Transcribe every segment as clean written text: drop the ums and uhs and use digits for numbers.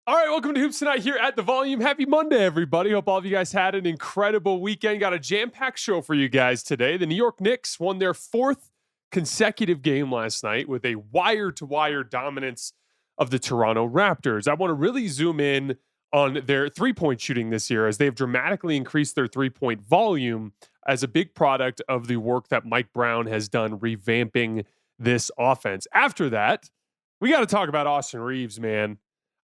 All right, welcome to Hoops Tonight here at The Volume. Happy Monday, everybody. Hope all of you guys had an incredible weekend. Got a jam-packed show for you guys today. The New York Knicks won their fourth consecutive game last night with a wire-to-wire dominance of the Toronto Raptors. I want to really zoom in on their three-point shooting this year as they've dramatically increased their three-point volume as a big product of the work that Mike Brown has done revamping this offense. After that, we got to talk about Austin Reaves, man.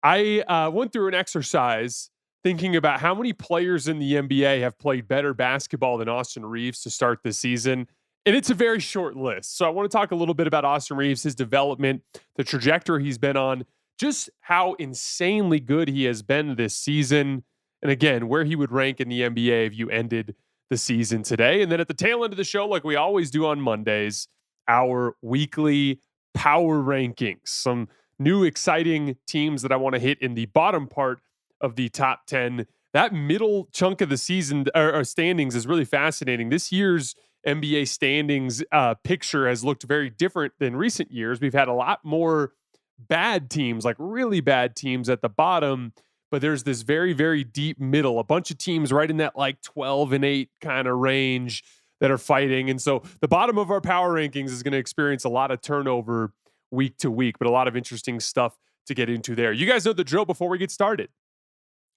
I went through an exercise thinking about how many players in the NBA have played better basketball than Austin Reaves to start the season. And it's a very short list. So I want to talk a little bit about Austin Reaves, his development, the trajectory he's been on, just how insanely good he has been this season. And again, where he would rank in the NBA if you ended the season today. And then at the tail end of the show, like we always do on Mondays, our weekly power rankings. Some new exciting teams that I want to hit in the bottom part of the top 10. That middle chunk of the season or standings is really fascinating. This year's NBA standings picture has looked very different than recent years. We've had a lot more bad teams, like really bad teams at the bottom, but there's this very, very deep middle, a bunch of teams right in that like 12-8 kind of range that are fighting. And so the bottom of our power rankings is going to experience a lot of turnover week to week, but a lot of interesting stuff to get into there. You guys know the drill. Before we get started,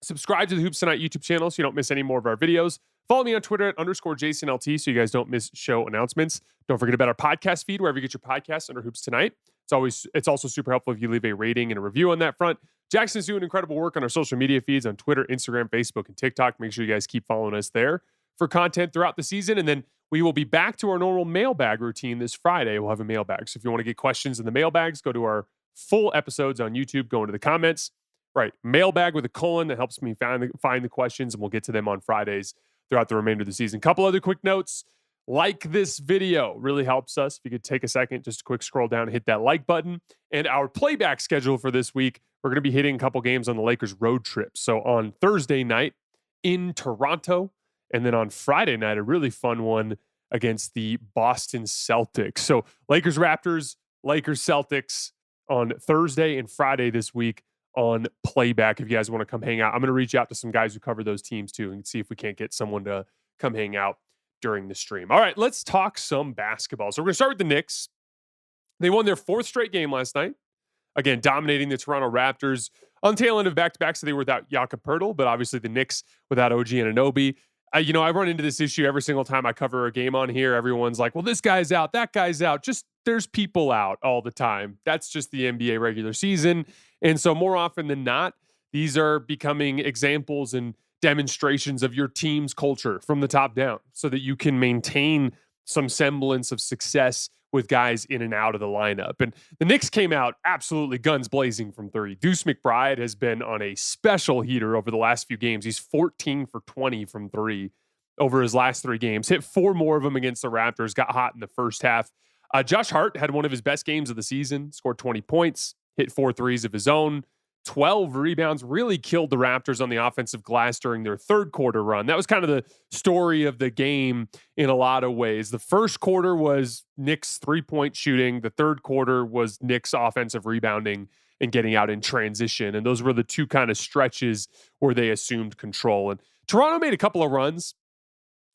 subscribe to the Hoops Tonight YouTube channel so you don't miss any more of our videos. Follow me on Twitter at _JasonLT so you guys don't miss show announcements. Don't forget about our podcast feed wherever you get your podcasts under Hoops Tonight. It's also super helpful if you leave a rating and a review on that front. Jackson's doing incredible work on our social media feeds on Twitter, Instagram, Facebook, and TikTok. Make sure you guys keep following us there for content throughout the season. And then we will be back to our normal mailbag routine this Friday. We'll have a mailbag. So if you want to get questions in the mailbags, go to our full episodes on YouTube, go into the comments. Right, mailbag with a colon that helps me find the questions, and we'll get to them on Fridays throughout the remainder of the season. Couple other quick notes. Like this video really helps us. If you could take a second, just a quick scroll down and hit that like button. And our playback schedule for this week, we're going to be hitting a couple games on the Lakers road trip. So on Thursday night in Toronto, and then on Friday night, a really fun one against the Boston Celtics. So Lakers Raptors, Lakers Celtics on Thursday and Friday this week on playback. If you guys want to come hang out, I'm going to reach out to some guys who cover those teams too and see if we can't get someone to come hang out during the stream. All right, let's talk some basketball. So we're going to start with the Knicks. They won their fourth straight game last night. Again, dominating the Toronto Raptors on the tail end of back-to-back. So they were without Jakob Poeltl, but obviously the Knicks without OG Anunoby. I run into this issue every single time I cover a game on here. Everyone's like, well, this guy's out, that guy's out. Just there's people out all the time. That's just the NBA regular season. And so more often than not, these are becoming examples and demonstrations of your team's culture from the top down so that you can maintain some semblance of success with guys in and out of the lineup. And the Knicks came out absolutely guns blazing from three. Deuce McBride has been on a special heater over the last few games. He's 14 for 20 from three over his last three games. Hit four more of them against the Raptors. Got hot in the first half. Josh Hart had one of his best games of the season. Scored 20 points. Hit 4 threes of his own. 12 rebounds, really killed the Raptors on the offensive glass during their third quarter run. That was kind of the story of the game in a lot of ways. The first quarter was Knicks three-point shooting. The third quarter was Knicks offensive rebounding and getting out in transition. And those were the two kind of stretches where they assumed control. And Toronto made a couple of runs.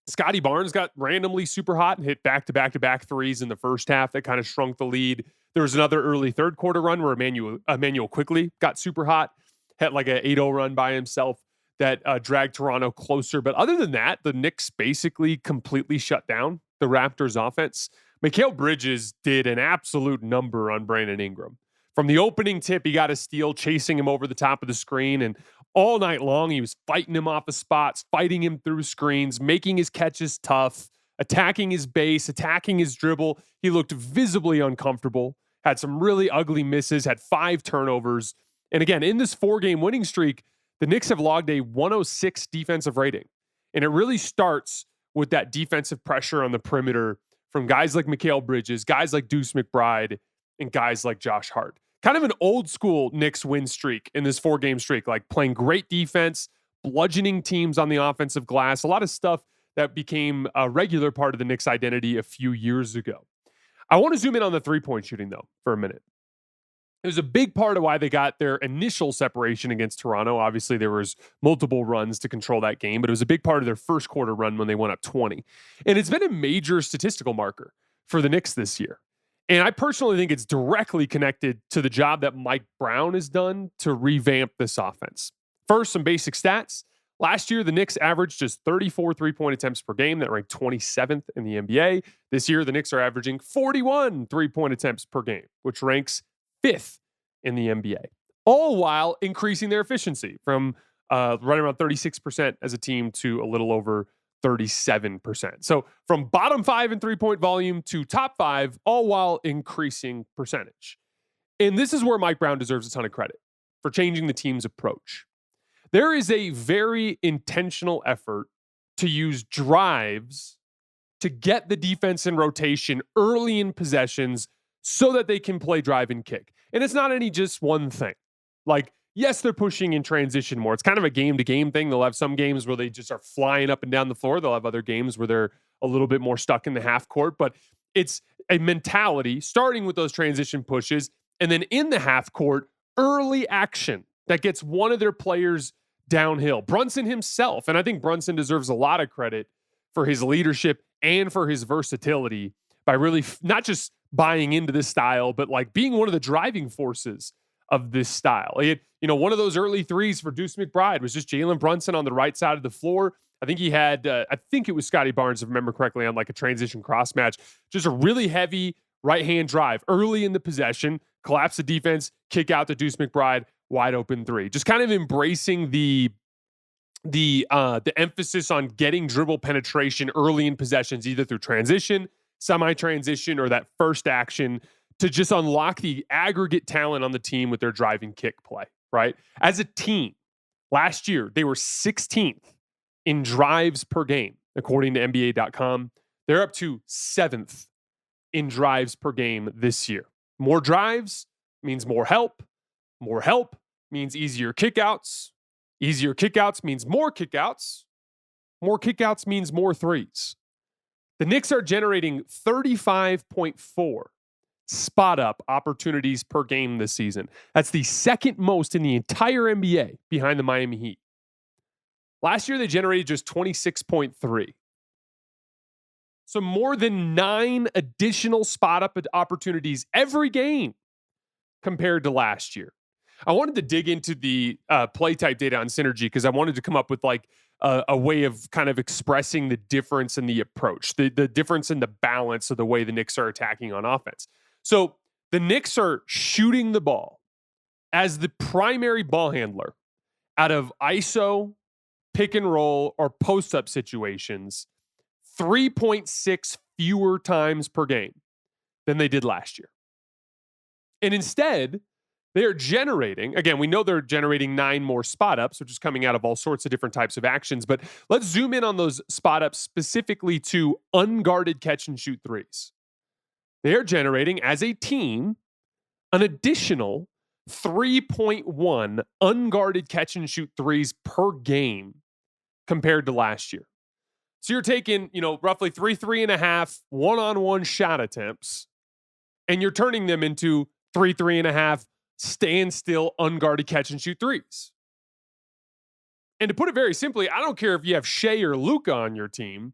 Scotty Barnes got randomly super hot and hit back-to-back-to-back threes in the first half that kind of shrunk the lead. There was another early third quarter run where Emmanuel quickly got super hot, had like an 8-0 run by himself that dragged Toronto closer. But other than that, the Knicks basically completely shut down the Raptors offense. Mikal Bridges did an absolute number on Brandon Ingram. From the opening tip, he got a steal, chasing him over the top of the screen. And all night long, he was fighting him off of spots, fighting him through screens, making his catches tough, attacking his base, attacking his dribble. He looked visibly uncomfortable, had some really ugly misses, had 5 turnovers. And again, in this 4-game winning streak, the Knicks have logged a 106 defensive rating. And it really starts with that defensive pressure on the perimeter from guys like Mikal Bridges, guys like Deuce McBride, and guys like Josh Hart. Kind of an old school Knicks win streak in this 4-game streak, like playing great defense, bludgeoning teams on the offensive glass, a lot of stuff that became a regular part of the Knicks identity a few years ago. I want to zoom in on the three-point shooting, though, for a minute. It was a big part of why they got their initial separation against Toronto. Obviously, there was multiple runs to control that game, but it was a big part of their first quarter run when they went up 20. And it's been a major statistical marker for the Knicks this year. And I personally think it's directly connected to the job that Mike Brown has done to revamp this offense. First, some basic stats. Last year, the Knicks averaged just 34 three-point attempts per game. That ranked 27th in the NBA. This year, the Knicks are averaging 41 three-point attempts per game, which ranks 5th in the NBA, all while increasing their efficiency from right around 36% as a team to a little over 37%. So from bottom 5 in three-point volume to top 5, all while increasing percentage. And this is where Mike Brown deserves a ton of credit for changing the team's approach. There is a very intentional effort to use drives to get the defense in rotation early in possessions so that they can play drive and kick. And it's not any just one thing. Like, yes, they're pushing in transition more. It's kind of a game-to-game thing. They'll have some games where they just are flying up and down the floor. They'll have other games where they're a little bit more stuck in the half court. But it's a mentality starting with those transition pushes and then in the half court, early action that gets one of their players downhill. Brunson himself, and I think Brunson deserves a lot of credit for his leadership and for his versatility by really not just buying into this style, but like being one of the driving forces of this style. One of those early threes for Deuce McBride was just Jalen Brunson on the right side of the floor. I think he had, I think it was Scotty Barnes, if I remember correctly, on like a transition cross match. Just a really heavy right-hand drive early in the possession, collapse the defense, kick out to Deuce McBride, wide open three. Just kind of embracing the emphasis on getting dribble penetration early in possessions, either through transition, semi-transition, or that first action to just unlock the aggregate talent on the team with their driving kick play, right? As a team, last year, they were 16th in drives per game, according to NBA.com. They're up to 7th in drives per game this year. More drives means more help. More help means easier kickouts. Easier kickouts means more kickouts. More kickouts means more threes. The Knicks are generating 35.4 spot-up opportunities per game this season. That's the second most in the entire NBA behind the Miami Heat. Last year, they generated just 26.3. So more than 9 additional spot-up opportunities every game compared to last year. I wanted to dig into the play type data on Synergy because I wanted to come up with like a way of kind of expressing the difference in the approach, the difference in the balance of the way the Knicks are attacking on offense. So the Knicks are shooting the ball as the primary ball handler out of ISO, pick and roll, or post-up situations 3.6 fewer times per game than they did last year. And instead, they are generating, again, we know they're generating 9 more spot ups, which is coming out of all sorts of different types of actions, but let's zoom in on those spot ups specifically to unguarded catch and shoot threes. They are generating, as a team, an additional 3.1 unguarded catch and shoot threes per game compared to last year. So you're taking, roughly 3.5 one-on-one shot attempts, and you're turning them into 3.5 stand still, unguarded catch and shoot threes. And to put it very simply, I don't care if you have Shea or Luka on your team.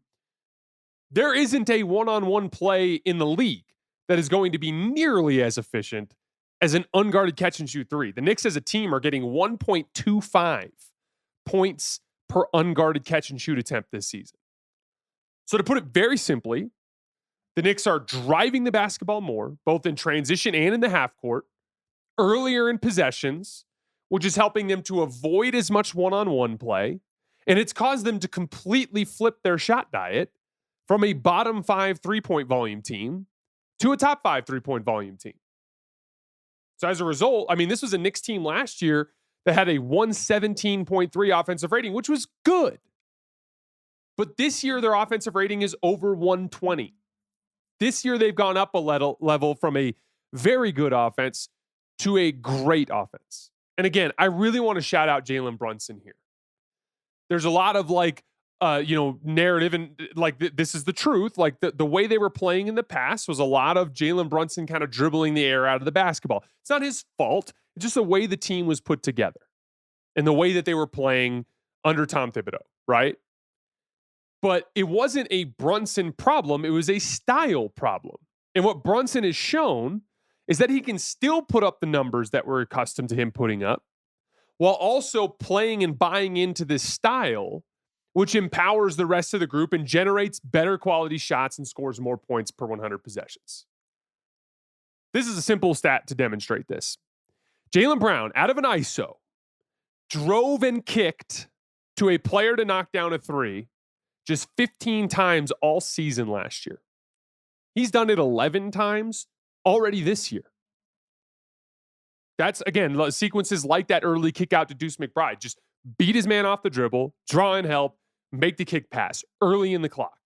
There isn't a one-on-one play in the league that is going to be nearly as efficient as an unguarded catch and shoot three. The Knicks as a team are getting 1.25 points per unguarded catch and shoot attempt this season. So to put it very simply, the Knicks are driving the basketball more, both in transition and in the half court, earlier in possessions, which is helping them to avoid as much one-on-one play. And it's caused them to completely flip their shot diet from a bottom 5 three-point volume team to a top 5 three-point volume team. So as a result, this was a Knicks team last year that had a 117.3 offensive rating, which was good. But this year, their offensive rating is over 120. This year, they've gone up a level from a very good offense to a great offense. And again, I really want to shout out Jalen Brunson here. There's a lot of narrative and this is the truth. Like the way they were playing in the past was a lot of Jalen Brunson kind of dribbling the air out of the basketball. It's not his fault. It's just the way the team was put together and the way that they were playing under Tom Thibodeau, right? But it wasn't a Brunson problem. It was a style problem. And what Brunson has shown is that he can still put up the numbers that we're accustomed to him putting up while also playing and buying into this style, which empowers the rest of the group and generates better quality shots and scores more points per 100 possessions. This is a simple stat to demonstrate this. Jaylen Brown, out of an ISO, drove and kicked to a player to knock down a three just 15 times all season last year. He's done it 11 times already this year. That's, again, sequences like that early kick out to Deuce McBride. Just beat his man off the dribble, draw and help, make the kick pass early in the clock.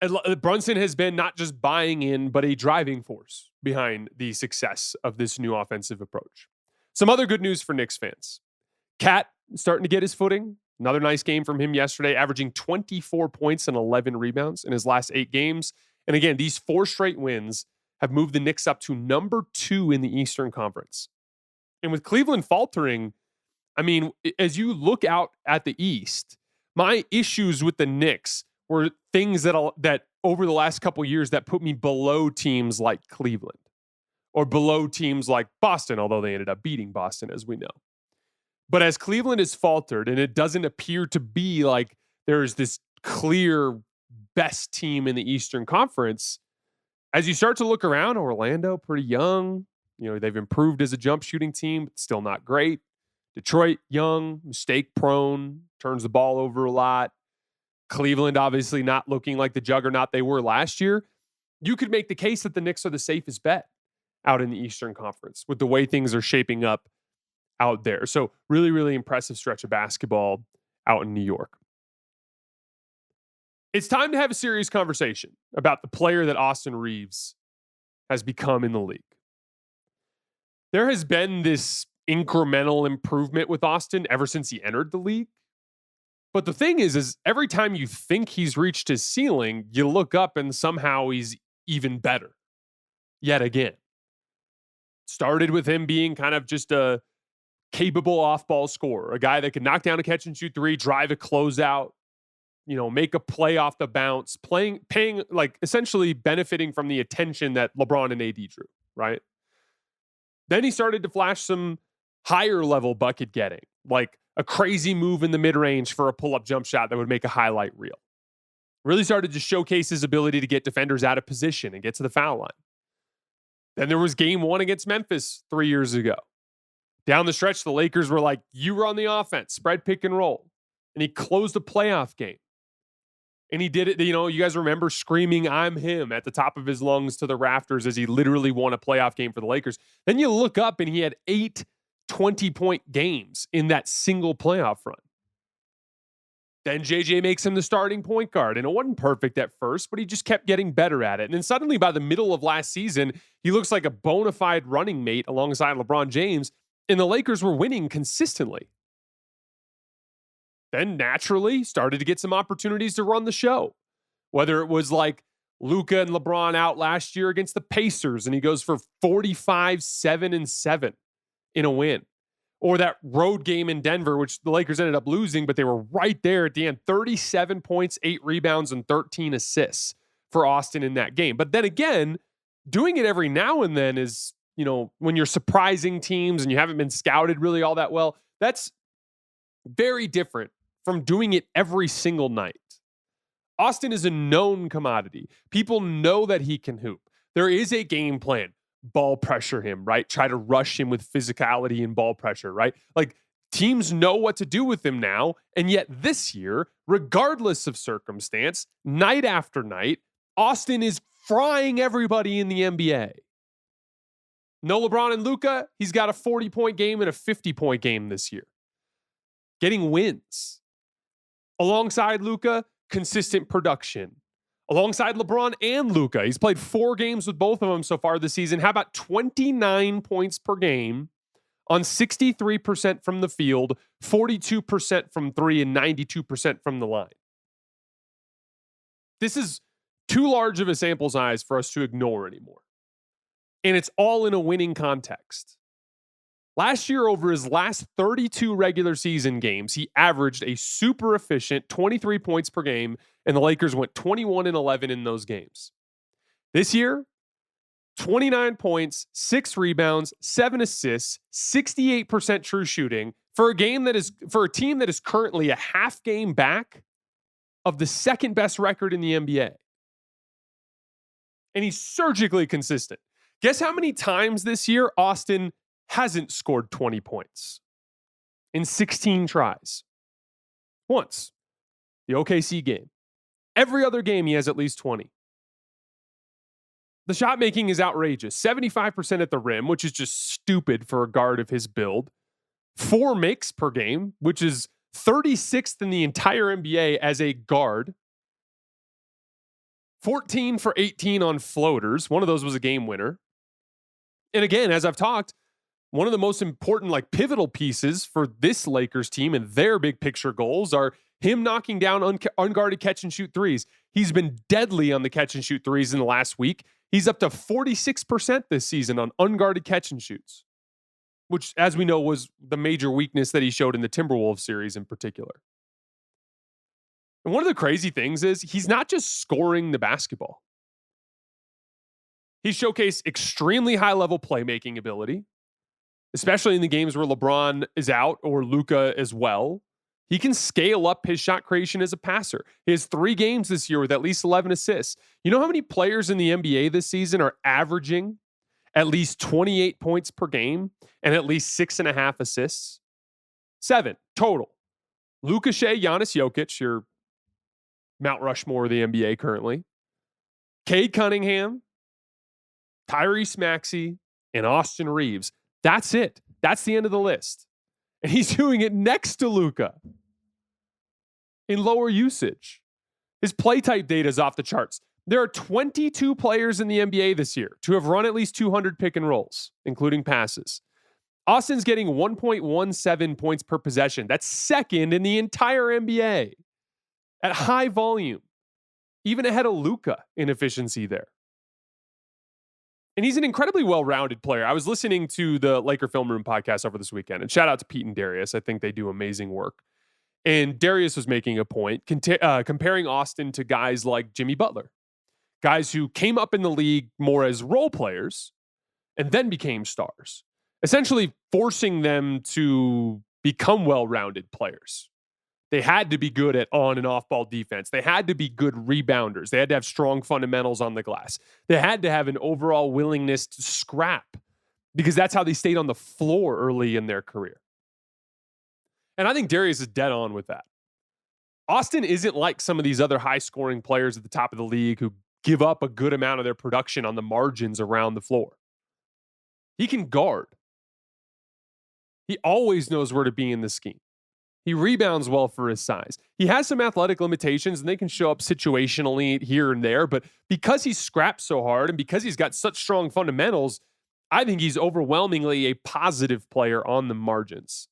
And Brunson has been not just buying in, but a driving force behind the success of this new offensive approach. Some other good news for Knicks fans. Cat starting to get his footing. Another nice game from him yesterday, averaging 24 points and 11 rebounds in his last 8 games. And again, these 4 straight wins have moved the Knicks up to number 2 in the Eastern Conference. And with Cleveland faltering, I mean, as you look out at the East, my issues with the Knicks were things that over the last couple of years that put me below teams like Cleveland or below teams like Boston, although they ended up beating Boston, as we know. But as Cleveland has faltered, and it doesn't appear to be like there's this clear best team in the Eastern Conference, as you start to look around, Orlando, pretty young. They've improved as a jump shooting team, but still not great. Detroit, young, mistake prone, turns the ball over a lot. Cleveland, obviously not looking like the juggernaut they were last year. You could make the case that the Knicks are the safest bet out in the Eastern Conference with the way things are shaping up out there. So really, really impressive stretch of basketball out in New York. It's time to have a serious conversation about the player that Austin Reaves has become in the league. There has been this incremental improvement with Austin ever since he entered the league. But the thing is every time you think he's reached his ceiling, you look up and somehow he's even better. Yet again. Started with him being kind of just a capable off-ball scorer, a guy that can knock down a catch-and-shoot three, drive a closeout, make a play off the bounce, paying essentially benefiting from the attention that LeBron and AD drew, right? Then he started to flash some higher level bucket getting, like a crazy move in the mid-range for a pull-up jump shot that would make a highlight reel. Really started to showcase his ability to get defenders out of position and get to the foul line. Then there was game 1 against Memphis 3 years ago. Down the stretch, the Lakers were like, you run the offense, spread, pick, and roll. And he closed a playoff game. And he did it, you guys remember screaming, I'm him, at the top of his lungs to the rafters as he literally won a playoff game for the Lakers. Then you look up and he had 8 20-point games in that single playoff run. Then JJ makes him the starting point guard. And it wasn't perfect at first, but he just kept getting better at it. And then suddenly by the middle of last season, he looks like a bona fide running mate alongside LeBron James. And the Lakers were winning consistently. Then naturally started to get some opportunities to run the show. Whether it was like Luka and LeBron out last year against the Pacers and he goes for 45, 7, and 7 in a win. Or that road game in Denver, which the Lakers ended up losing, but they were right there at the end. 37 points, 8 rebounds, and 13 assists for Austin in that game. But then again, doing it every now and then is, when you're surprising teams and you haven't been scouted really all that well, that's very different from doing it every single night. Austin is a known commodity. People know that he can hoop. There is a game plan. Ball pressure him, right? Try to rush him with physicality and ball pressure, right? Like teams know what to do with him now. And yet this year, regardless of circumstance, night after night, Austin is frying everybody in the NBA. No LeBron and Luka, he's got a 40-point game and a 50-point game this year. Getting wins. Alongside Luka, consistent production. Alongside LeBron and Luka, he's played 4 games with both of them so far this season. How about 29 points per game on 63% from the field, 42% from three, and 92% from the line. This is too large of a sample size for us to ignore anymore. And it's all in a winning context. Last year, over his last 32 regular season games, he averaged a super efficient 23 points per game, and the Lakers went 21-11 in those games. This year, 29 points, 6 rebounds, 7 assists, 68% true shooting for a team that is currently a half game back of the second best record in the NBA. And he's surgically consistent. Guess how many times this year Austin hasn't scored 20 points in 16 tries? Once. The OKC game. Every other game he has at least 20. The shot making is outrageous. 75% at the rim, which is just stupid for a guard of his build. 4 makes per game, which is 36th in the entire NBA as a guard. 14 for 18 on floaters. One of those was a game winner. And again, as I've talked, one of the most important, pivotal pieces for this Lakers team and their big picture goals are him knocking down unguarded catch and shoot threes. He's been deadly on the catch and shoot threes in the last week. He's up to 46% this season on unguarded catch and shoots, which, as we know, was the major weakness that he showed in the Timberwolves series in particular. And one of the crazy things is he's not just scoring the basketball. He showcased extremely high-level playmaking ability, especially in the games where LeBron is out or Luka as well. He can scale up his shot creation as a passer. He has 3 games this year with at least 11 assists. You know how many players in the NBA this season are averaging at least 28 points per game and at least 6.5 assists? 7 total. Luka, Shea, Giannis, Jokic, your Mount Rushmore of the NBA currently. Cade Cunningham, Tyrese Maxey, and Austin Reaves. That's it. That's the end of the list. And he's doing it next to Luka in lower usage. His play type data is off the charts. There are 22 players in the NBA this year to have run at least 200 pick and rolls, including passes. Austin's getting 1.17 points per possession. That's second in the entire NBA at high volume, even ahead of Luka in efficiency there. And he's an incredibly well-rounded player. I was listening to the Laker Film Room podcast over this weekend, and shout out to Pete and Darius. I think they do amazing work. And Darius was making a point comparing Austin to guys like Jimmy Butler, guys who came up in the league more as role players and then became stars, essentially forcing them to become well-rounded players. They had to be good at on and off ball defense. They had to be good rebounders. They had to have strong fundamentals on the glass. They had to have an overall willingness to scrap because that's how they stayed on the floor early in their career. And I think Darius is dead on with that. Austin isn't like some of these other high scoring players at the top of the league who give up a good amount of their production on the margins around the floor. He can guard. He always knows where to be in the scheme. He rebounds well for his size. He has some athletic limitations, and they can show up situationally here and there. But because he scraps so hard and because he's got such strong fundamentals, I think he's overwhelmingly a positive player on the margins.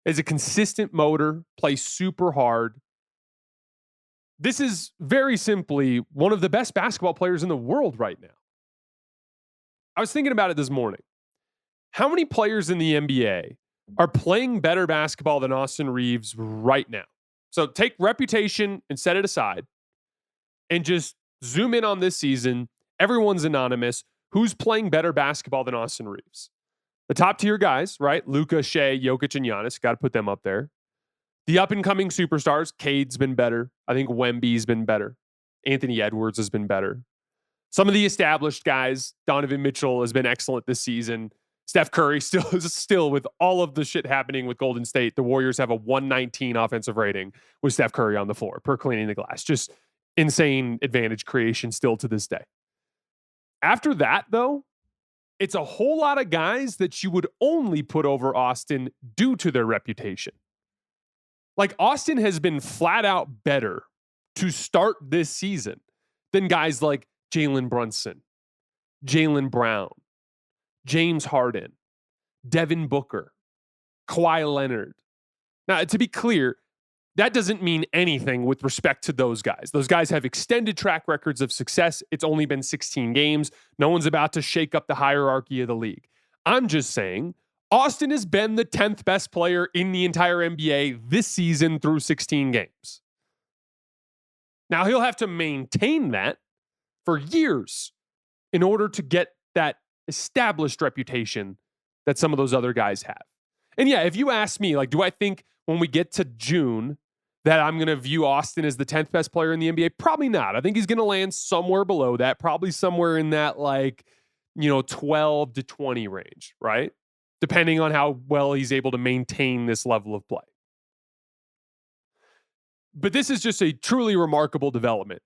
Is a consistent motor, plays super hard. This is very simply one of the best basketball players in the world right now. I was thinking about it this morning. How many players in the NBA are playing better basketball than Austin Reaves right now? So take reputation and set it aside and just zoom in on this season. Everyone's anonymous. Who's playing better basketball than Austin Reaves? The top tier guys, right? Luka, Shea, Jokic, and Giannis. Got to put them up there. The up-and-coming superstars. Cade's been better. I think Wemby's been better. Anthony Edwards has been better. Some of the established guys. Donovan Mitchell has been excellent this season. Steph Curry still with all of the shit happening with Golden State, the Warriors have a 119 offensive rating with Steph Curry on the floor per cleaning the glass. Just insane advantage creation still to this day. After that, though, it's a whole lot of guys that you would only put over Austin due to their reputation. Like, Austin has been flat out better to start this season than guys like Jalen Brunson, Jaylen Brown, James Harden, Devin Booker, Kawhi Leonard. Now, to be clear, that doesn't mean anything with respect to those guys. Those guys have extended track records of success. It's only been 16 games. No one's about to shake up the hierarchy of the league. I'm just saying, Austin has been the 10th best player in the entire NBA this season through 16 games. Now, he'll have to maintain that for years in order to get that established reputation that some of those other guys have. And yeah, if you ask me, like, do I think when we get to June that I'm going to view Austin as the 10th best player in the NBA? Probably not. I think he's going to land somewhere below that, probably somewhere in that 12 to 20 range, right? Depending on how well he's able to maintain this level of play. But this is just a truly remarkable development.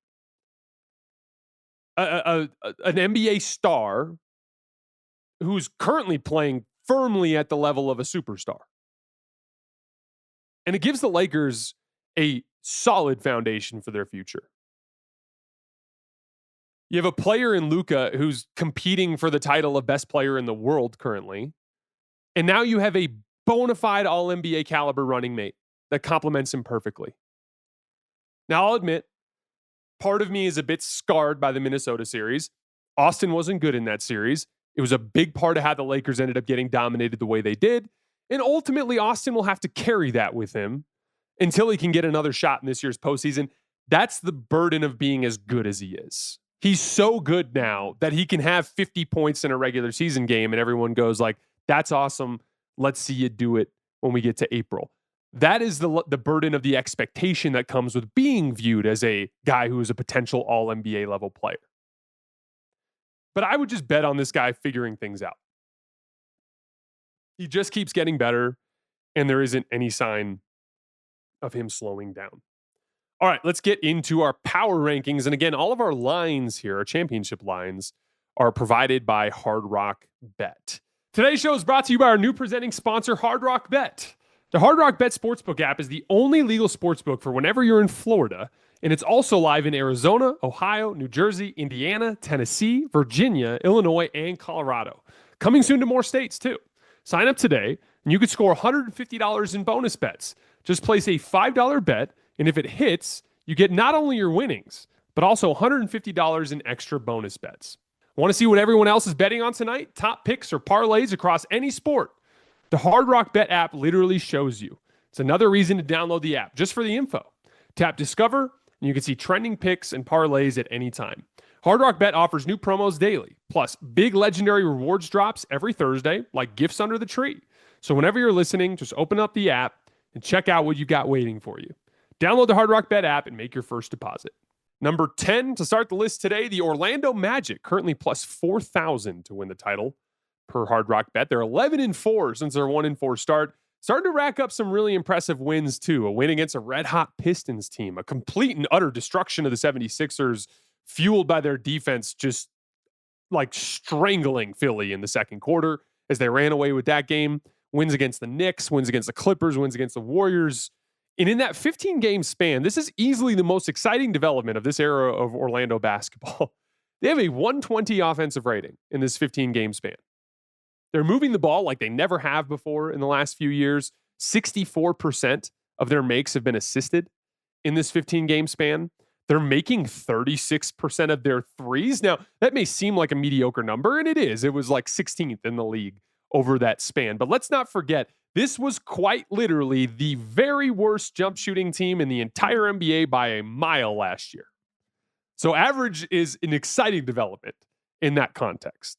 An NBA star who's currently playing firmly at the level of a superstar. And it gives the Lakers a solid foundation for their future. You have a player in Luka who's competing for the title of best player in the world currently. And now you have a bona fide all-NBA caliber running mate that complements him perfectly. Now, I'll admit, part of me is a bit scarred by the Minnesota series. Austin wasn't good in that series. It was a big part of how the Lakers ended up getting dominated the way they did. And ultimately, Austin will have to carry that with him until he can get another shot in this year's postseason. That's the burden of being as good as he is. He's so good now that he can have 50 points in a regular season game and everyone goes like, that's awesome. Let's see you do it when we get to April. That is the burden of the expectation that comes with being viewed as a guy who is a potential all-NBA level player. But I would just bet on this guy figuring things out. He just keeps getting better, and there isn't any sign of him slowing down. All right, let's get into our power rankings. And again, all of our lines here, our championship lines, are provided by Hard Rock Bet. Today's show is brought to you by our new presenting sponsor, Hard Rock Bet. The Hard Rock Bet Sportsbook app is the only legal sportsbook for whenever you're in Florida, and it's also live in Arizona, Ohio, New Jersey, Indiana, Tennessee, Virginia, Illinois, and Colorado. Coming soon to more states, too. Sign up today, and you could score $150 in bonus bets. Just place a $5 bet, and if it hits, you get not only your winnings, but also $150 in extra bonus bets. Want to see what everyone else is betting on tonight? Top picks or parlays across any sport? The Hard Rock Bet app literally shows you. It's another reason to download the app, just for the info. Tap Discover, and you can see trending picks and parlays at any time. Hard Rock Bet offers new promos daily, plus big legendary rewards drops every Thursday, like gifts under the tree. So whenever you're listening, just open up the app and check out what you got waiting for you. Download the Hard Rock Bet app and make your first deposit. Number 10 to start the list today, the Orlando Magic, currently plus 4,000 to win the title per Hard Rock Bet. They're 11-4 since their 1-4 start. Starting to rack up some really impressive wins, too. A win against a red-hot Pistons team. A complete and utter destruction of the 76ers, fueled by their defense just like strangling Philly in the second quarter as they ran away with that game. Wins against the Knicks, wins against the Clippers, wins against the Warriors. And in that 15-game span, this is easily the most exciting development of this era of Orlando basketball. They have a 120 offensive rating in this 15-game span. They're moving the ball like they never have before in the last few years. 64% of their makes have been assisted in this 15-game span. They're making 36% of their threes. Now, that may seem like a mediocre number, and it is. It was like 16th in the league over that span. But let's not forget, this was quite literally the very worst jump shooting team in the entire NBA by a mile last year. So average is an exciting development in that context.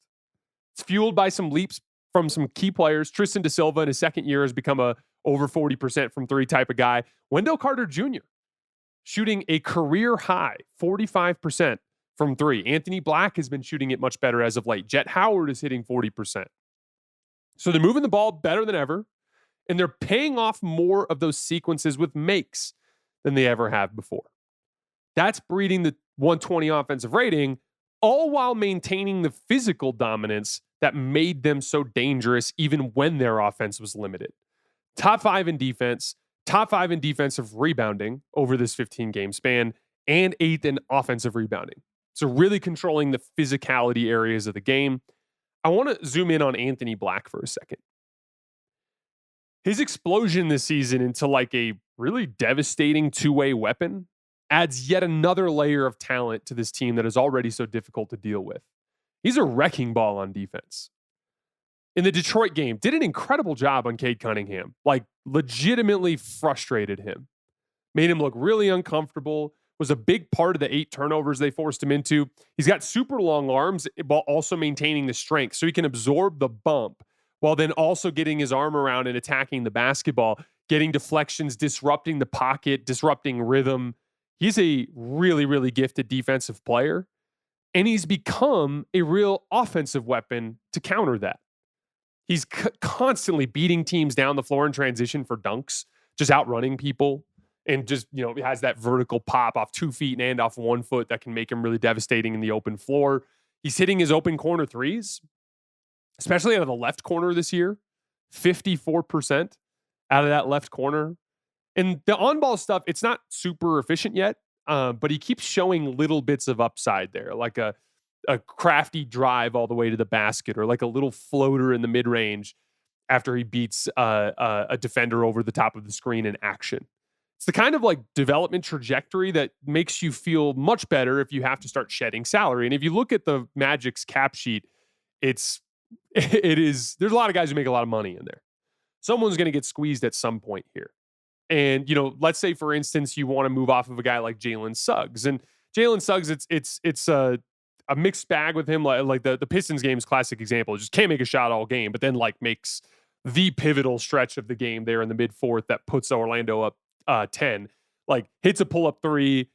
It's fueled by some leaps from some key players. Tristan Da Silva in his second year has become a over 40% from three type of guy. Wendell Carter Jr. shooting a career high 45% from three. Anthony Black has been shooting it much better as of late. Jet Howard is hitting 40%. So they're moving the ball better than ever, and they're paying off more of those sequences with makes than they ever have before. That's breeding the 120 offensive rating, all while maintaining the physical dominance that made them so dangerous even when their offense was limited. Top 5 in defense, top 5 in defensive rebounding over this 15-game span, and 8th in offensive rebounding. So really controlling the physicality areas of the game. I want to zoom in on Anthony Black for a second. His explosion this season into like a really devastating two-way weapon adds yet another layer of talent to this team that is already so difficult to deal with. He's a wrecking ball on defense. In the Detroit game, did an incredible job on Cade Cunningham, like legitimately frustrated him, made him look really uncomfortable, was a big part of the 8 turnovers they forced him into. He's got super long arms while also maintaining the strength so he can absorb the bump while then also getting his arm around and attacking the basketball, getting deflections, disrupting the pocket, disrupting rhythm. He's a really, really gifted defensive player, and he's become a real offensive weapon to counter that. He's constantly beating teams down the floor in transition for dunks, just outrunning people, and just, has that vertical pop off 2 feet and off 1 foot that can make him really devastating in the open floor. He's hitting his open corner threes, especially out of the left corner this year, 54% out of that left corner. And the on-ball stuff, it's not super efficient yet, but he keeps showing little bits of upside there, like a crafty drive all the way to the basket, or like a little floater in the mid-range after he beats a defender over the top of the screen in action. It's the kind of like development trajectory that makes you feel much better if you have to start shedding salary. And if you look at the Magic's cap sheet, there's a lot of guys who make a lot of money in there. Someone's going to get squeezed at some point here. And, let's say, for instance, you want to move off of a guy like Jalen Suggs. And Jalen Suggs, it's a mixed bag with him. Like the Pistons game is a classic example. Just can't make a shot all game, but then like makes the pivotal stretch of the game there in the mid-4th that puts Orlando up 10. Like hits a pull-up 3,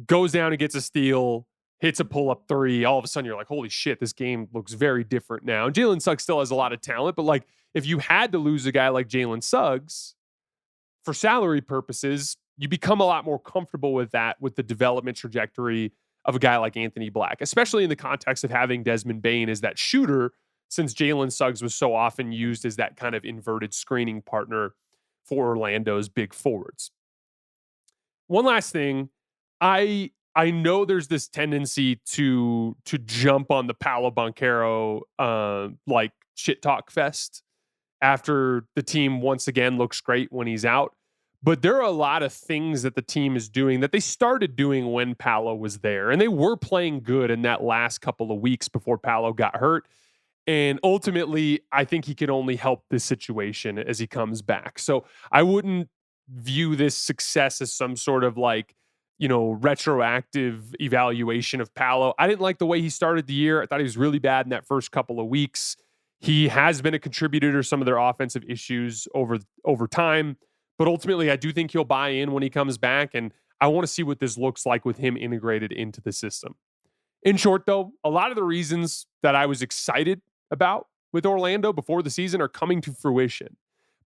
goes down and gets a steal, hits a pull-up 3. All of a sudden you're like, holy shit, this game looks very different now. And Jalen Suggs still has a lot of talent, but like if you had to lose a guy like Jalen Suggs for salary purposes, you become a lot more comfortable with that, with the development trajectory of a guy like Anthony Black, especially in the context of having Desmond Bane as that shooter, since Jalen Suggs was so often used as that kind of inverted screening partner for Orlando's big forwards. One last thing, I know there's this tendency to jump on the Paolo Banchero like shit talk fest after the team once again looks great when he's out. But there are a lot of things that the team is doing that they started doing when Paolo was there. And they were playing good in that last couple of weeks before Paolo got hurt. And ultimately, I think he can only help this situation as he comes back. So I wouldn't view this success as some sort of like, retroactive evaluation of Paolo. I didn't like the way he started the year. I thought he was really bad in that first couple of weeks. He has been a contributor to some of their offensive issues over time. But ultimately, I do think he'll buy in when he comes back, and I want to see what this looks like with him integrated into the system. In short, though, a lot of the reasons that I was excited about with Orlando before the season are coming to fruition.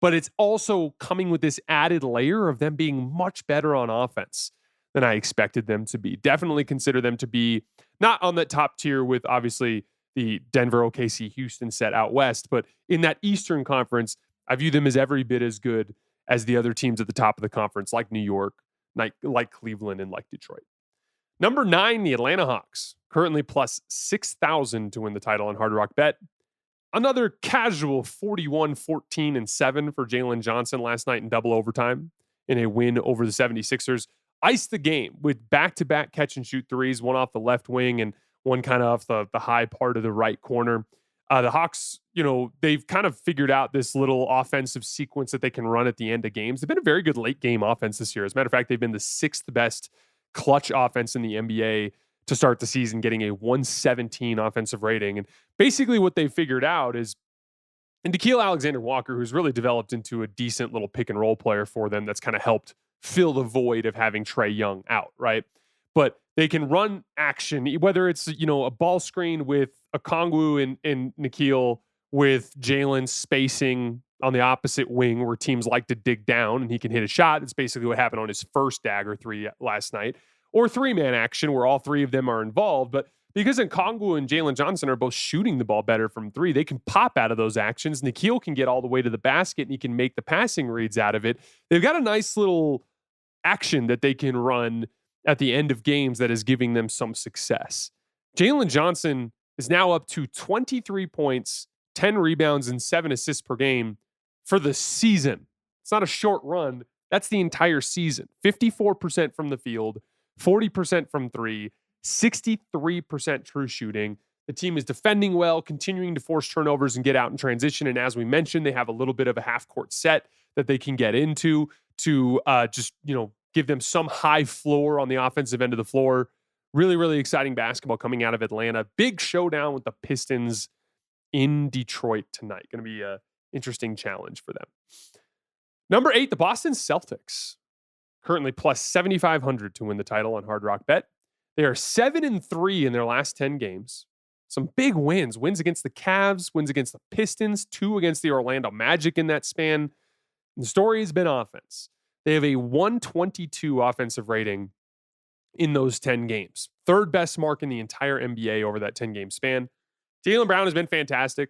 But it's also coming with this added layer of them being much better on offense than I expected them to be. Definitely consider them to be not on that top tier with, obviously, the Denver, OKC, Houston set out west, but in that Eastern Conference, I view them as every bit as good as the other teams at the top of the conference, like New York, like Cleveland, and like Detroit. Number 9, the Atlanta Hawks, currently plus 6,000 to win the title on Hard Rock Bet. Another casual 41-14-7 for Jalen Johnson last night in double overtime in a win over the 76ers. Iced the game with back-to-back catch-and-shoot threes, one off the left wing and one kind of off the high part of the right corner. The Hawks, they've kind of figured out this little offensive sequence that they can run at the end of games. They've been a very good late game offense this year. As a matter of fact, they've been the 6th best clutch offense in the NBA to start the season, getting a 117 offensive rating. And basically what they've figured out is, and Nickeil Alexander-Walker, who's really developed into a decent little pick and roll player for them that's kind of helped fill the void of having Trae Young out, right? But they can run action, whether it's, a ball screen with Okongwu and Nickeil, with Jalen spacing on the opposite wing where teams like to dig down and he can hit a shot. It's basically what happened on his first dagger 3 last night. Or 3-man action where all 3 of them are involved. But because Okongwu and Jalen Johnson are both shooting the ball better from 3, they can pop out of those actions. Nickeil can get all the way to the basket and he can make the passing reads out of it. They've got a nice little action that they can run at the end of games that is giving them some success. Jalen Johnson is now up to 23 points, 10 rebounds, and 7 assists per game for the season. It's not a short run. That's the entire season. 54% from the field, 40% from three, 63% true shooting. The team is defending well, continuing to force turnovers and get out in transition. And as we mentioned, they have a little bit of a half-court set that they can get into to give them some high floor on the offensive end of the floor. Really, really exciting basketball coming out of Atlanta. Big showdown with the Pistons in Detroit tonight. Going to be an interesting challenge for them. Number 8, the Boston Celtics. Currently plus 7,500 to win the title on Hard Rock Bet. They are 7-3 in their last 10 games. Some big wins. Wins against the Cavs, wins against the Pistons, 2 against the Orlando Magic in that span. And the story has been offense. They have a 122 offensive rating in those 10 games. Third best mark in the entire NBA over that 10-game span. Jalen Brown has been fantastic,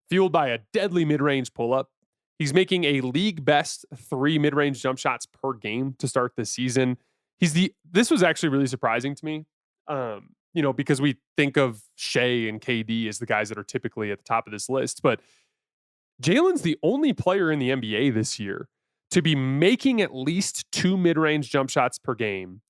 fueled by a deadly mid-range pull-up. He's making a league best 3 mid-range jump shots per game to start the season. This was actually really surprising to me, because we think of Shea and KD as the guys that are typically at the top of this list, but Jalen's the only player in the NBA this year to be making at least 2 mid-range jump shots per game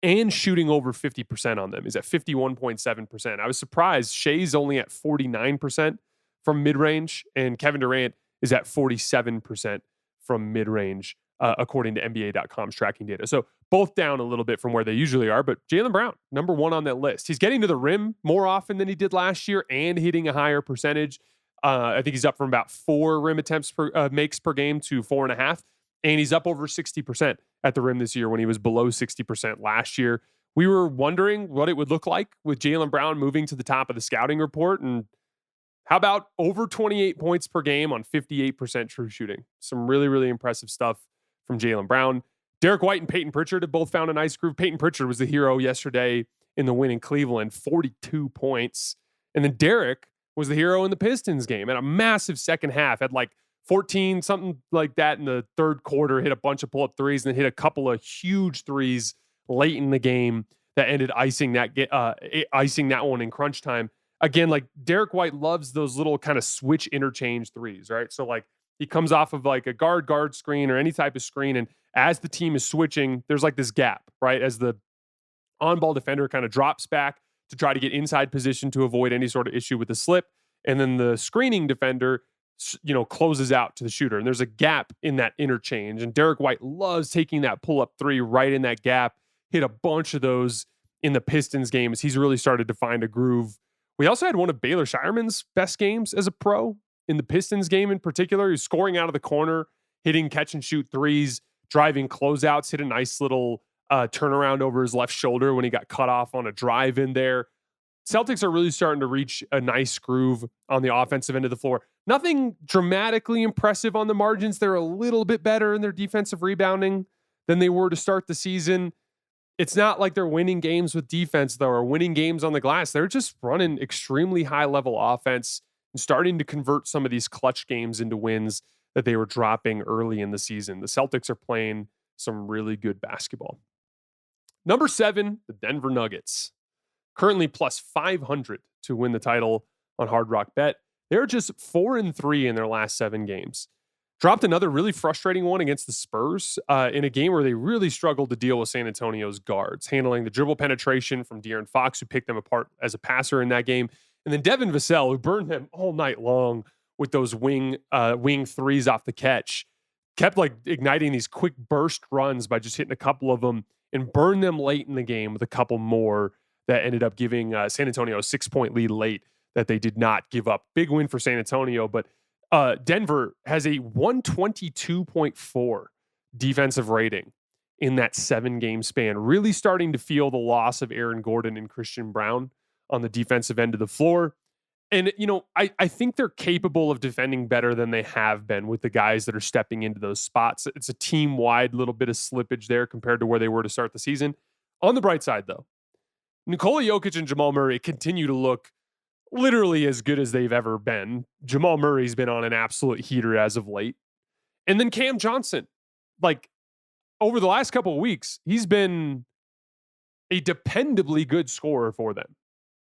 and shooting over 50% on them. He's at 51.7%. I was surprised. Shea's only at 49% from mid-range, and Kevin Durant is at 47% from mid-range, according to NBA.com's tracking data. So both down a little bit from where they usually are, but Jalen Brown, number 1 on that list. He's getting to the rim more often than he did last year and hitting a higher percentage. I think he's up from about 4 rim attempts makes per game to 4.5. And he's up over 60% at the rim this year when he was below 60% last year. We were wondering what it would look like with Jalen Brown moving to the top of the scouting report. And how about over 28 points per game on 58% true shooting? Some really, really impressive stuff from Jalen Brown. Derek White and Peyton Pritchard have both found a nice groove. Peyton Pritchard was the hero yesterday in the win in Cleveland, 42 points. And then Derek was the hero in the Pistons game at a massive second half, had like 14, something like that in the third quarter, hit a bunch of pull-up threes, and then hit a couple of huge threes late in the game that ended icing that one in crunch time. Again, like Derek White loves those little kind of switch interchange threes, right? So like he comes off of like a guard screen or any type of screen, and as the team is switching, there's like this gap, right? As the on-ball defender kind of drops back to try to get inside position to avoid any sort of issue with the slip, and then the screening defender closes out to the shooter. And there's a gap in that interchange. And Derek White loves taking that pull-up 3 right in that gap. Hit a bunch of those in the Pistons game as he's really started to find a groove. We also had one of Baylor Shireman's best games as a pro in the Pistons game in particular. He's scoring out of the corner, hitting catch and shoot threes, driving closeouts, hit a nice little turnaround over his left shoulder when he got cut off on a drive in there. Celtics are really starting to reach a nice groove on the offensive end of the floor. Nothing dramatically impressive on the margins. They're a little bit better in their defensive rebounding than they were to start the season. It's not like they're winning games with defense, though, or winning games on the glass. They're just running extremely high-level offense and starting to convert some of these clutch games into wins that they were dropping early in the season. The Celtics are playing some really good basketball. Number 7, the Denver Nuggets. Currently plus 500 to win the title on Hard Rock Bet. They're just 4-3 in their last 7 games. Dropped another really frustrating one against the Spurs in a game where they really struggled to deal with San Antonio's guards, handling the dribble penetration from De'Aaron Fox, who picked them apart as a passer in that game. And then Devin Vassell, who burned them all night long with those wing threes off the catch, kept like igniting these quick burst runs by just hitting a couple of them and burned them late in the game with a couple more that ended up giving San Antonio a 6-point lead late that they did not give up. Big win for San Antonio, but Denver has a 122.4 defensive rating in that 7-game span, really starting to feel the loss of Aaron Gordon and Christian Brown on the defensive end of the floor. And, I think they're capable of defending better than they have been with the guys that are stepping into those spots. It's a team-wide little bit of slippage there compared to where they were to start the season. On the bright side, though, Nikola Jokic and Jamal Murray continue to look literally as good as they've ever been. Jamal Murray's been on an absolute heater as of late. And then Cam Johnson, like over the last couple of weeks, he's been a dependably good scorer for them.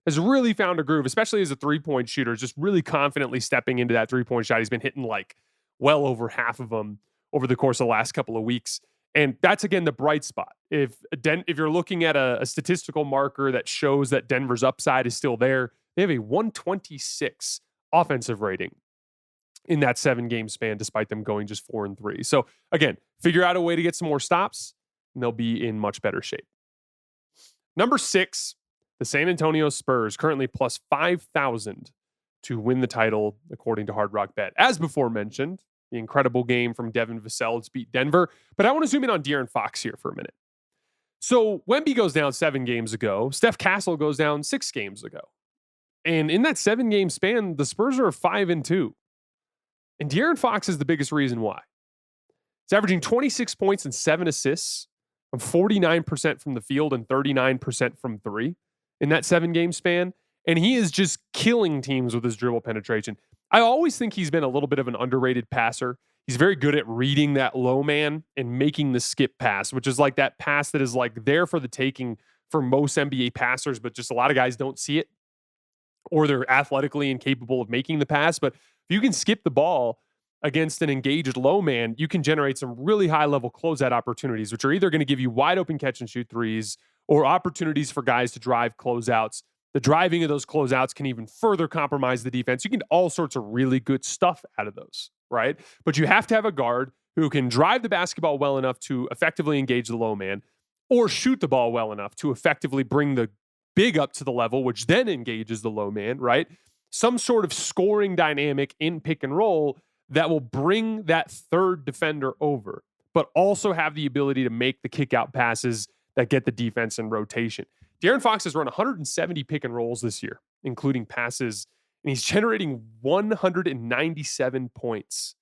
Has really found a groove, especially as a 3-point shooter, just really confidently stepping into that 3-point shot. He's been hitting like well over half of them over the course of the last couple of weeks. And that's, again, the bright spot. If you're looking at a statistical marker that shows that Denver's upside is still there, they have a 126 offensive rating in that 7-game span, despite them going just 4-3. So again, figure out a way to get some more stops, and they'll be in much better shape. Number 6, the San Antonio Spurs, currently plus 5,000 to win the title, according to Hard Rock Bet. As before mentioned, the incredible game from Devin Vassell to beat Denver. But I want to zoom in on De'Aaron Fox here for a minute. So Wemby goes down 7 games ago. Steph Castle goes down 6 games ago. And in that 7-game span, the Spurs are 5-2. And De'Aaron Fox is the biggest reason why. He's averaging 26 points and 7 assists from 49% from the field and 39% from 3 in that 7-game span. And he is just killing teams with his dribble penetration. I always think he's been a little bit of an underrated passer. He's very good at reading that low man and making the skip pass, which is like that pass that is like there for the taking for most NBA passers, but just a lot of guys don't see it, or they're athletically incapable of making the pass. But if you can skip the ball against an engaged low man, you can generate some really high level closeout opportunities, which are either going to give you wide open catch and shoot threes or opportunities for guys to drive closeouts. The driving of those closeouts can even further compromise the defense. You can get all sorts of really good stuff out of those, right? But you have to have a guard who can drive the basketball well enough to effectively engage the low man, or shoot the ball well enough to effectively bring the big up to the level, which then engages the low man, right? Some sort of scoring dynamic in pick and roll that will bring that third defender over, but also have the ability to make the kick out passes that get the defense in rotation. De'Aaron Fox has run 170 pick and rolls this year, including passes, and he's generating 197 points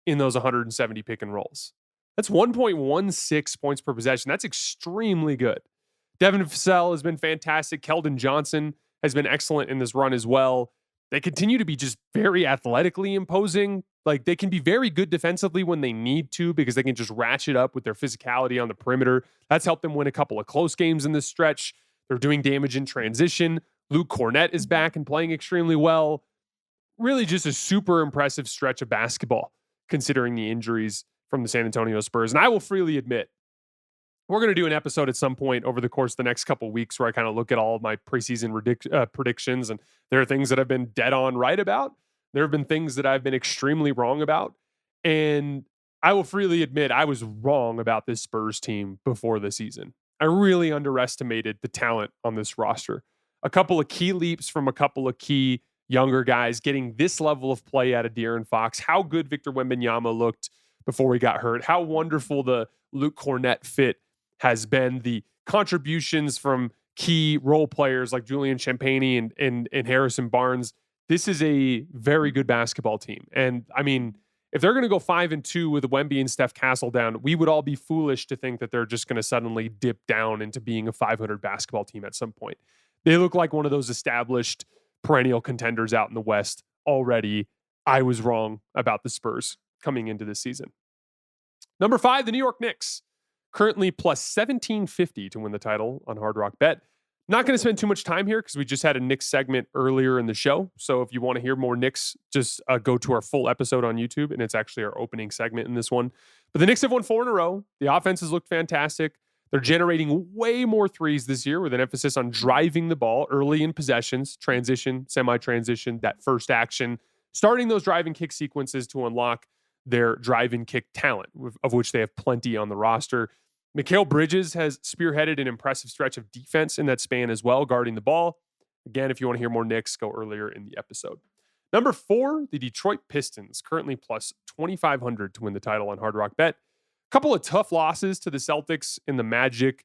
in those 170 pick and rolls. That's 1.16 points per possession. That's extremely good. Devin Vassell has been fantastic. Keldon Johnson has been excellent in this run as well. They continue to be just very athletically imposing. Like, they can be very good defensively when they need to, because they can just ratchet up with their physicality on the perimeter. That's helped them win a couple of close games in this stretch. They're doing damage in transition. Luke Cornett is back and playing extremely well. Really just a super impressive stretch of basketball, considering the injuries from the San Antonio Spurs. And I will freely admit, we're going to do an episode at some point over the course of the next couple of weeks where I kind of look at all of my preseason predictions. And there are things that I've been dead on right about. There have been things that I've been extremely wrong about. And I will freely admit I was wrong about this Spurs team before the season. I really underestimated the talent on this roster. A couple of key leaps from a couple of key younger guys getting this level of play out of De'Aaron Fox. How good Victor Wembanyama looked before he got hurt. How wonderful the Luke Cornett fit has been. The contributions from key role players like Julian Champagnie and Harrison Barnes. This is a very good basketball team. And I mean, if they're going to go 5-2 with Wemby and Steph Castle down, we would all be foolish to think that they're just going to suddenly dip down into being a 500 basketball team at some point. They look like one of those established perennial contenders out in the West already. I was wrong about the Spurs coming into this season. Number 5, the New York Knicks, currently plus 1750 to win the title on Hard Rock Bet. Not going to spend too much time here because we just had a Knicks segment earlier in the show. So if you want to hear more Knicks, just go to our full episode on YouTube, and it's actually our opening segment in this one. But the Knicks have won 4 in a row. The offenses looked fantastic. They're generating way more threes this year with an emphasis on driving the ball early in possessions, transition, semi-transition, that first action, starting those drive and kick sequences to unlock their drive and kick talent, of which they have plenty on the roster. Mikal Bridges has spearheaded an impressive stretch of defense in that span as well, guarding the ball. Again, if you want to hear more Knicks, go earlier in the episode. Number 4, the Detroit Pistons, currently plus 2,500 to win the title on Hard Rock Bet. A couple of tough losses to the Celtics and the Magic.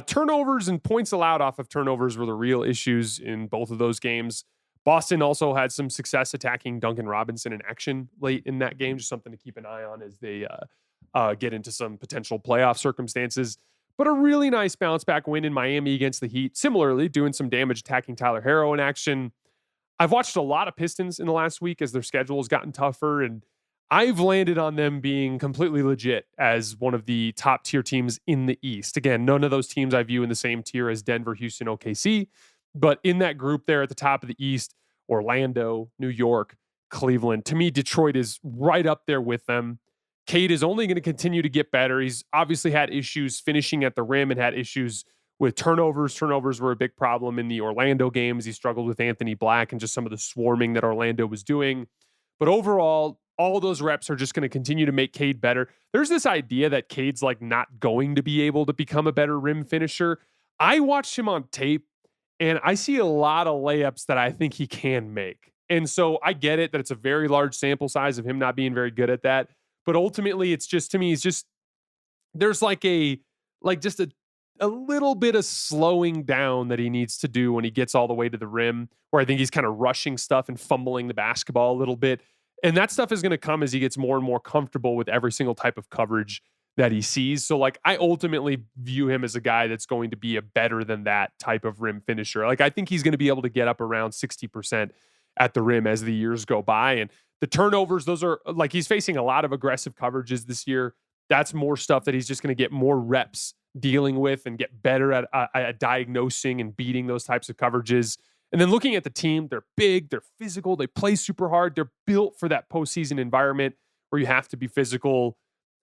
Turnovers and points allowed off of turnovers were the real issues in both of those games. Boston also had some success attacking Duncan Robinson in action late in that game, just something to keep an eye on as they get into some potential playoff circumstances. But a really nice bounce back win in Miami against the Heat. Similarly, doing some damage attacking Tyler Herro in action. I've watched a lot of Pistons in the last week as their schedule has gotten tougher, and I've landed on them being completely legit as one of the top tier teams in the East. Again, none of those teams I view in the same tier as Denver, Houston, OKC, but in that group there at the top of the East, Orlando, New York, Cleveland. To me, Detroit is right up there with them. Cade is only going to continue to get better. He's obviously had issues finishing at the rim and had issues with turnovers. Turnovers were a big problem in the Orlando games. He struggled with Anthony Black and just some of the swarming that Orlando was doing. But overall, all those reps are just going to continue to make Cade better. There's this idea that Cade's like not going to be able to become a better rim finisher. I watched him on tape and I see a lot of layups that I think he can make. And so I get it that it's a very large sample size of him not being very good at that. But ultimately, it's just, to me, it's just, there's just a little bit of slowing down that he needs to do when he gets all the way to the rim, where I think he's kind of rushing stuff and fumbling the basketball a little bit. And that stuff is going to come as he gets more and more comfortable with every single type of coverage that he sees. So like, I ultimately view him as a guy that's going to be a better than that type of rim finisher. Like, I think he's going to be able to get up around 60% at the rim as the years go by. And the turnovers, those are like, he's facing a lot of aggressive coverages this year. That's more stuff that he's just going to get more reps dealing with and get better at diagnosing and beating those types of coverages. And then looking at the team, they're big, they're physical, they play super hard. They're built for that postseason environment where you have to be physical.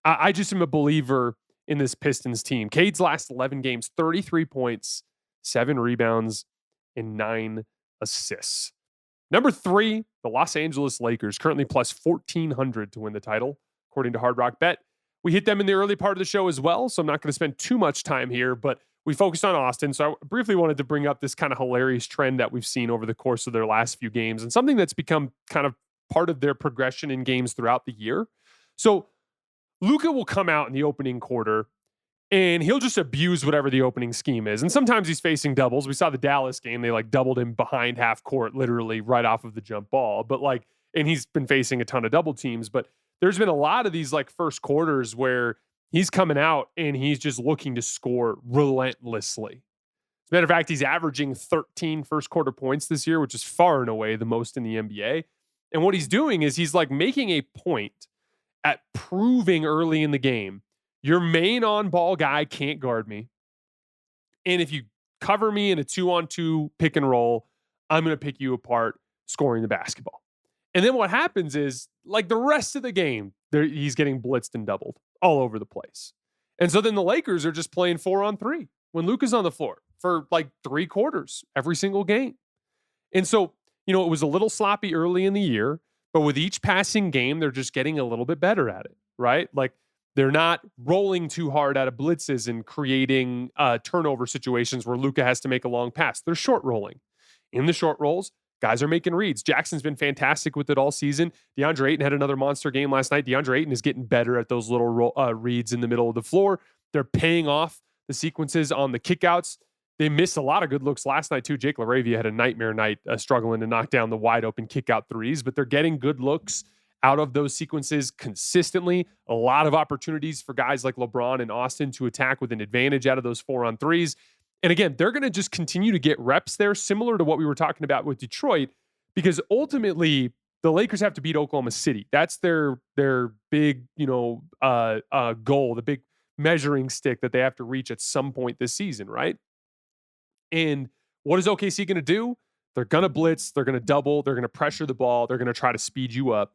I just am a believer in this Pistons team. Cade's last 11 games, 33 points, 7 rebounds, and 9 assists. Number 3, the Los Angeles Lakers, currently plus 1,400 to win the title, according to Hard Rock Bet. We hit them in the early part of the show as well, so I'm not going to spend too much time here, but we focused on Austin. So I briefly wanted to bring up this kind of hilarious trend that we've seen over the course of their last few games and something that's become kind of part of their progression in games throughout the year. So Luka will come out in the opening quarter and he'll just abuse whatever the opening scheme is. And sometimes he's facing doubles. We saw the Dallas game. They like doubled him behind half court, literally right off of the jump ball. But like, and he's been facing a ton of double teams, but there's been a lot of these like first quarters where he's coming out and he's just looking to score relentlessly. As a matter of fact, he's averaging 13 first quarter points this year, which is far and away the most in the NBA. And what he's doing is he's like making a point at proving early in the game, your main on-ball guy can't guard me. And if you cover me in a 2-on-2 pick and roll, I'm going to pick you apart scoring the basketball. And then what happens is, like the rest of the game, he's getting blitzed and doubled all over the place. And so then the Lakers are just playing 4-on-3 when Luka's on the floor for like 3 quarters every single game. And so, it was a little sloppy early in the year, but with each passing game, they're just getting a little bit better at it, right? Like they're not rolling too hard out of blitzes and creating turnover situations where Luka has to make a long pass. They're short rolling. In the short rolls, guys are making reads. Jackson's been fantastic with it all season. DeAndre Ayton had another monster game last night. DeAndre Ayton is getting better at those little reads in the middle of the floor. They're paying off the sequences on the kickouts. They missed a lot of good looks last night, too. Jake LaRavia had a nightmare night struggling to knock down the wide open kick out threes, but they're getting good looks out of those sequences consistently. A lot of opportunities for guys like LeBron and Austin to attack with an advantage out of those 4-on-3s. And again, they're going to just continue to get reps there, similar to what we were talking about with Detroit, because ultimately the Lakers have to beat Oklahoma City. That's their big, goal, the big measuring stick that they have to reach at some point this season, right? And what is OKC going to do? They're going to blitz. They're going to double. They're going to pressure the ball. They're going to try to speed you up.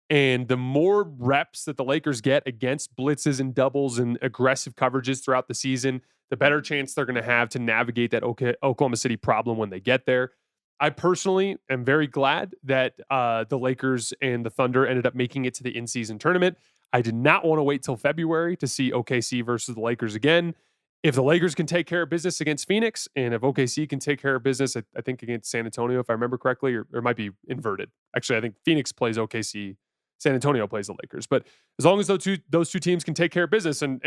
And the more reps that the Lakers get against blitzes and doubles and aggressive coverages throughout the season, the better chance they're going to have to navigate that Oklahoma City problem when they get there. I personally am very glad that the Lakers and the Thunder ended up making it to the in-season tournament. I did not want to wait till February to see OKC versus the Lakers again. If the Lakers can take care of business against Phoenix, and if OKC can take care of business, I think against San Antonio, if I remember correctly, or it might be inverted. Actually, I think Phoenix plays OKC, San Antonio plays the Lakers. But as long as those two teams can take care of business, and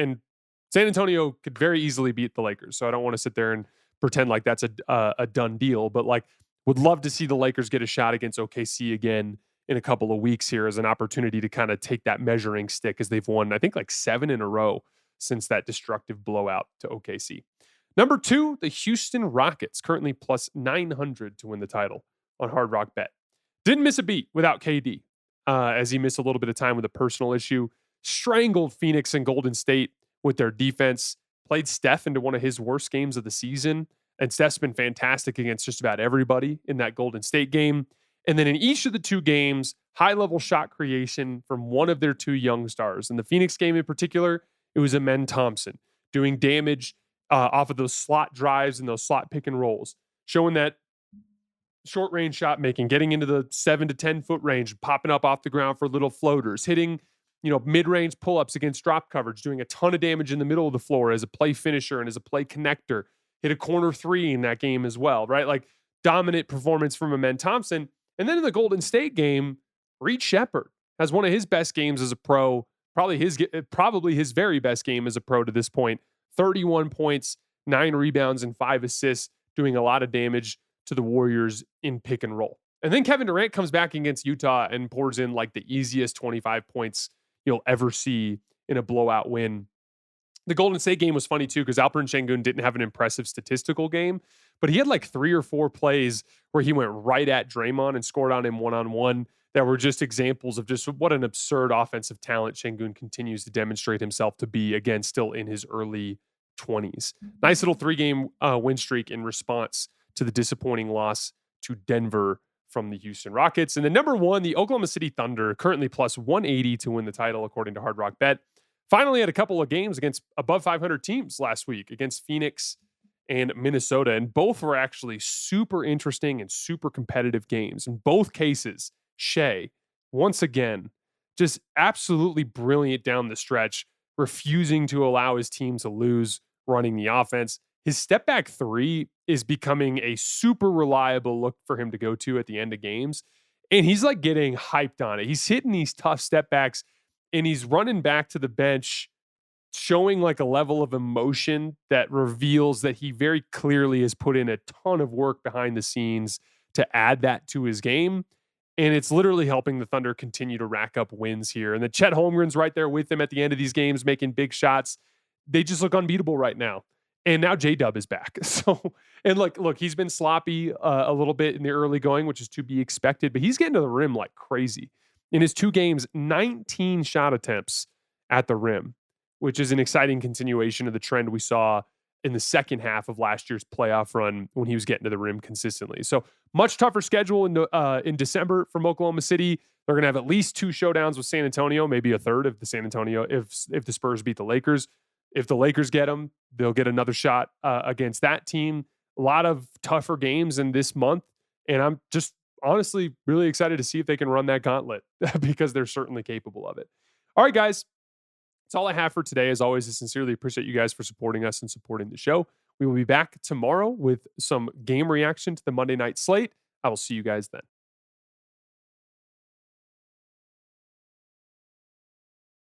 San Antonio could very easily beat the Lakers. So I don't want to sit there and pretend like that's a done deal. But like, would love to see the Lakers get a shot against OKC again in a couple of weeks here as an opportunity to kind of take that measuring stick, as they've won, I think, like 7 in a row since that destructive blowout to OKC. Number 2, the Houston Rockets, currently plus 900 to win the title on Hard Rock Bet. Didn't miss a beat without KD, as he missed a little bit of time with a personal issue. Strangled Phoenix and Golden State with their defense. Played Steph into one of his worst games of the season. And Steph's been fantastic against just about everybody in that Golden State game. And then in each of the 2 games, high-level shot creation from one of their two young stars. In the Phoenix game in particular, it was Amen Thompson doing damage off of those slot drives and those slot pick and rolls, showing that short range shot making, getting into the 7 to 10 foot range, popping up off the ground for little floaters, hitting, mid-range pull-ups against drop coverage, doing a ton of damage in the middle of the floor as a play finisher and as a play connector. Hit a corner three in that game as well, right? Like dominant performance from Amen Thompson. And then in the Golden State game, Reed Shepherd has one of his best games as a pro, probably his very best game as a pro to this point. 31 points, 9 rebounds, and 5 assists, doing a lot of damage to the Warriors in pick and roll. And then Kevin Durant comes back against Utah and pours in like the easiest 25 points you'll ever see in a blowout win. The Golden State game was funny too because Alperen Şengün didn't have an impressive statistical game, but he had like 3 or 4 plays where he went right at Draymond and scored on him one-on-one that were just examples of just what an absurd offensive talent Şengün continues to demonstrate himself to be, again, still in his early 20s. Nice little 3-game win streak in response to the disappointing loss to Denver from the Houston Rockets. And then number 1, the Oklahoma City Thunder, currently plus 180 to win the title according to Hard Rock Bet. Finally had a couple of games against above 500 teams last week against Phoenix and Minnesota, and both were actually super interesting and super competitive games. In both cases, Shea, once again, just absolutely brilliant down the stretch, refusing to allow his team to lose, running the offense. His step back 3 is becoming a super reliable look for him to go to at the end of games. And he's like getting hyped on it. He's hitting these tough step backs and he's running back to the bench, showing like a level of emotion that reveals that he very clearly has put in a ton of work behind the scenes to add that to his game. And it's literally helping the Thunder continue to rack up wins here. And the Chet Holmgren's right there with him at the end of these games, making big shots. They just look unbeatable right now. And now J-Dub is back. So, and look, he's been sloppy a little bit in the early going, which is to be expected, but he's getting to the rim like crazy. In his 2 games, 19 shot attempts at the rim, which is an exciting continuation of the trend we saw in the second half of last year's playoff run when he was getting to the rim consistently. So much tougher schedule in December from Oklahoma City. They're going to have at least 2 showdowns with San Antonio, maybe a third if the Spurs beat the Lakers. If the Lakers get them, they'll get another shot against that team. A lot of tougher games in this month, and I'm just honestly really excited to see if they can run that gauntlet because they're certainly capable of it. All right, guys. That's all I have for today. As always, I sincerely appreciate you guys for supporting us and supporting the show. We will be back tomorrow with some game reaction to the Monday night slate. I will see you guys then.